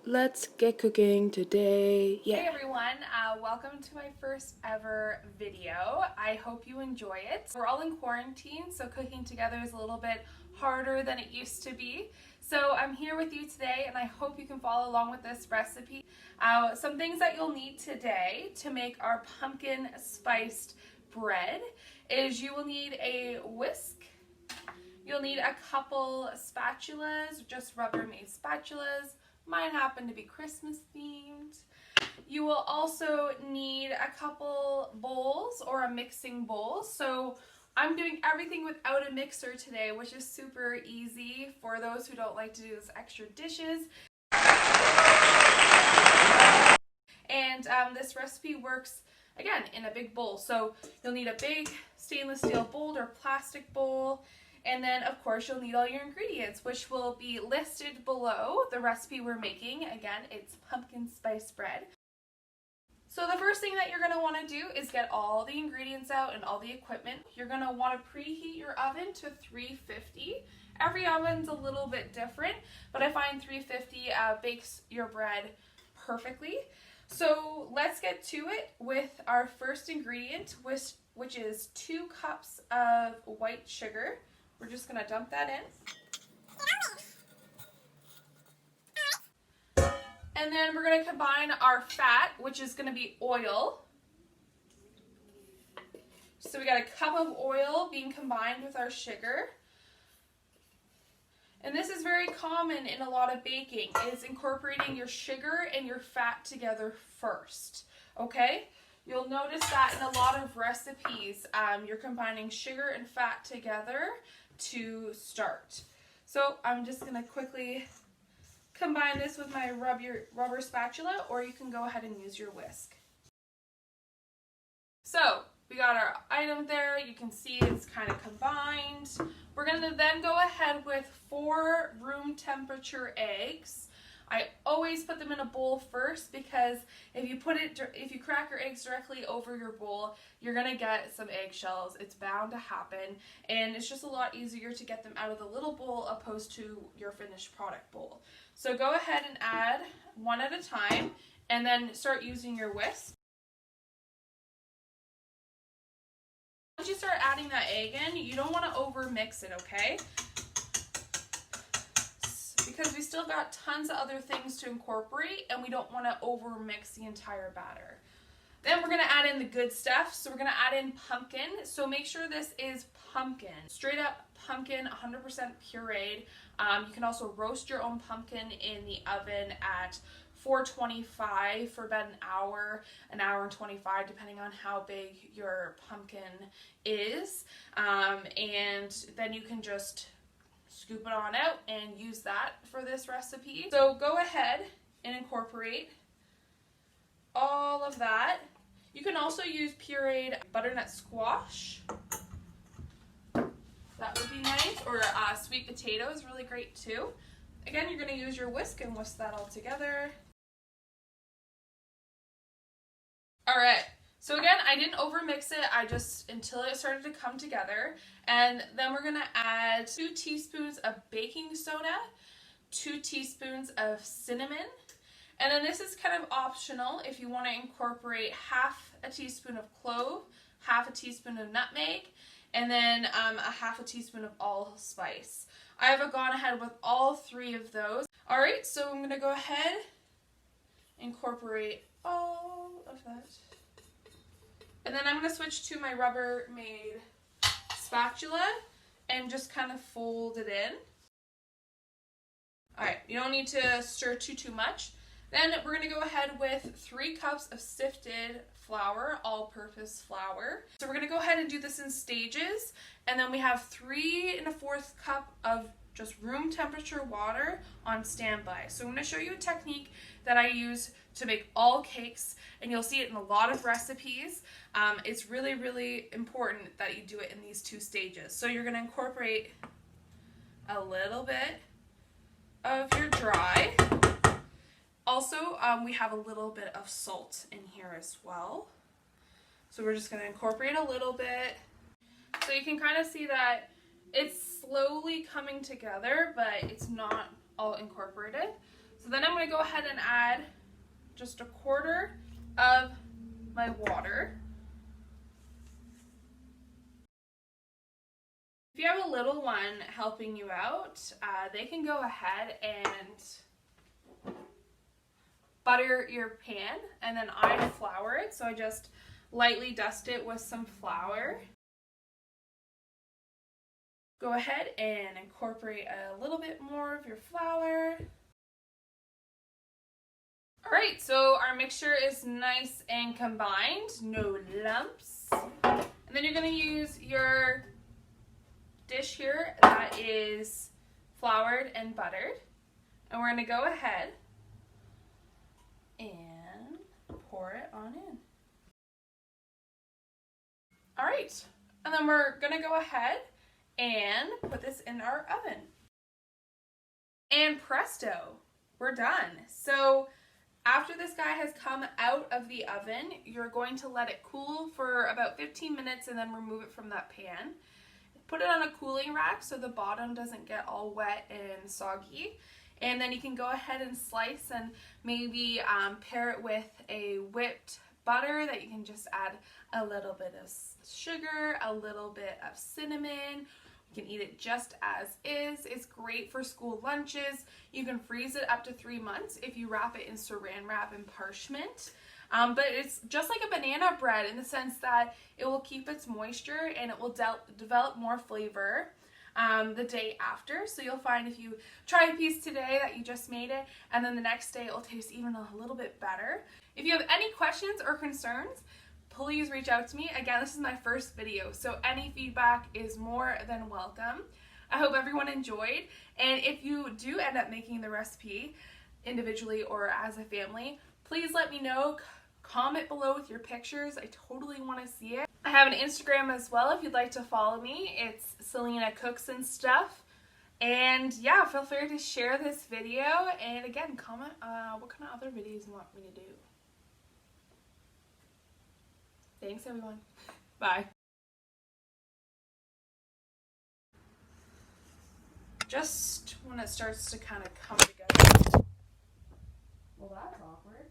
Let's get cooking today. Yeah. Hey everyone, welcome to my first ever video. I hope you enjoy it. We're all in quarantine, so cooking together is a little bit harder than it used to be. So I'm here with you today and I hope you can follow along with this recipe. Some things that you'll need today to make our pumpkin spiced bread is you will need a whisk. You'll need a couple spatulas, just Rubbermaid spatulas. Mine happen to be Christmas themed. You will also need a couple bowls or a mixing bowl. So I'm doing everything without a mixer today, which is super easy for those who don't like to do those extra dishes. And this recipe works, again, in a big bowl. So you'll need a big stainless steel bowl or plastic bowl. And then, of course, you'll need all your ingredients, which will be listed below the recipe we're making. Again, it's pumpkin spice bread. So the first thing that you're going to want to do is get all the ingredients out and all the equipment. You're going to want to preheat your oven to 350. Every oven's a little bit different, but I find 350 bakes your bread perfectly. So let's get to it with our first ingredient, which is 2 cups of white sugar. We're just going to dump that in. And then we're going to combine our fat, which is going to be oil. So we got a cup of oil being combined with our sugar. And this is very common in a lot of baking, is incorporating your sugar and your fat together first. Okay? You'll notice that in a lot of recipes, you're combining sugar and fat together to start. So I'm just going to quickly combine this with my rubber spatula, or you can go ahead and use your whisk. So we got our item there. You can see it's kind of combined. We're going to then go ahead with 4 room temperature eggs. I always put them in a bowl first because if you crack your eggs directly over your bowl, you're going to get some eggshells. It's bound to happen, and it's just a lot easier to get them out of the little bowl opposed to your finished product bowl. So go ahead and add one at a time and then start using your whisk. Once you start adding that egg in, you don't want to over mix it, okay? Because we still got tons of other things to incorporate and we don't want to over mix the entire batter. Then we're going to add in the good stuff. So we're going to add in pumpkin. So make sure this is pumpkin. Straight up pumpkin, 100% pureed. You can also roast your own pumpkin in the oven at 425 for about an hour and 25, depending on how big your pumpkin is. And then you can just scoop it on out and use that for this recipe. So go ahead and incorporate all of that. You can also use pureed butternut squash. That would be nice. Or sweet potato is really great too. Again, you're going to use your whisk and whisk that all together. Alright, so again, I didn't over mix it, until it started to come together. And then we're going to add 2 teaspoons of baking soda, 2 teaspoons of cinnamon. And then this is kind of optional if you want to incorporate half a teaspoon of clove, half a teaspoon of nutmeg, and then a half a teaspoon of allspice. I have gone ahead with all 3 of those. Alright, so I'm going to go ahead and incorporate all of that. And then I'm going to switch to my Rubbermaid spatula and just kind of fold it in. Alright, you don't need to stir too much. Then we're going to go ahead with 3 cups of sifted flour, all-purpose flour. So we're going to go ahead and do this in stages. And then we have 3 1/4 cup of just room temperature water on standby. So I'm going to show you a technique that I use to make all cakes, and you'll see it in a lot of recipes. It's really, really important that you do it in these 2 stages. So you're going to incorporate a little bit of your dry. Also, we have a little bit of salt in here as well. So we're just going to incorporate a little bit. So you can kind of see that it's slowly coming together, but it's not all incorporated. So then I'm going to go ahead and add just a quarter of my water. If you have a little one helping you out, they can go ahead and butter your pan, and then I flour it. So I just lightly dust it with some flour. Go ahead and incorporate a little bit more of your flour. All right, so our mixture is nice and combined, no lumps. And then you're gonna use your dish here that is floured and buttered. And we're gonna go ahead and pour it on in. All right, and then we're gonna go ahead and put this in our oven. And presto, we're done. So after this guy has come out of the oven, you're going to let it cool for about 15 minutes and then remove it from that pan. Put it on a cooling rack so the bottom doesn't get all wet and soggy. And then you can go ahead and slice and maybe pair it with a whipped butter that you can just add a little bit of sugar, a little bit of cinnamon. You can eat it just as is. It's great for school lunches. You can freeze it up to 3 months if you wrap it in saran wrap and parchment. But it's just like a banana bread in the sense that it will keep its moisture and it will develop more flavor the day after. So you'll find if you try a piece today that you just made it, and then the next day it will taste even a little bit better. If you have any questions or concerns, please reach out to me. Again, this is my first video, so any feedback is more than welcome. I hope everyone enjoyed, and if you do end up making the recipe individually or as a family, please let me know. Comment below with your pictures. I totally want to see it. I have an Instagram as well if you'd like to follow me. It's Selena Cooks and Stuff. And yeah, feel free to share this video, and again, comment what kind of other videos you want me to do. Thanks, everyone. Bye. Just when it starts to kind of come together. Well, that's awkward.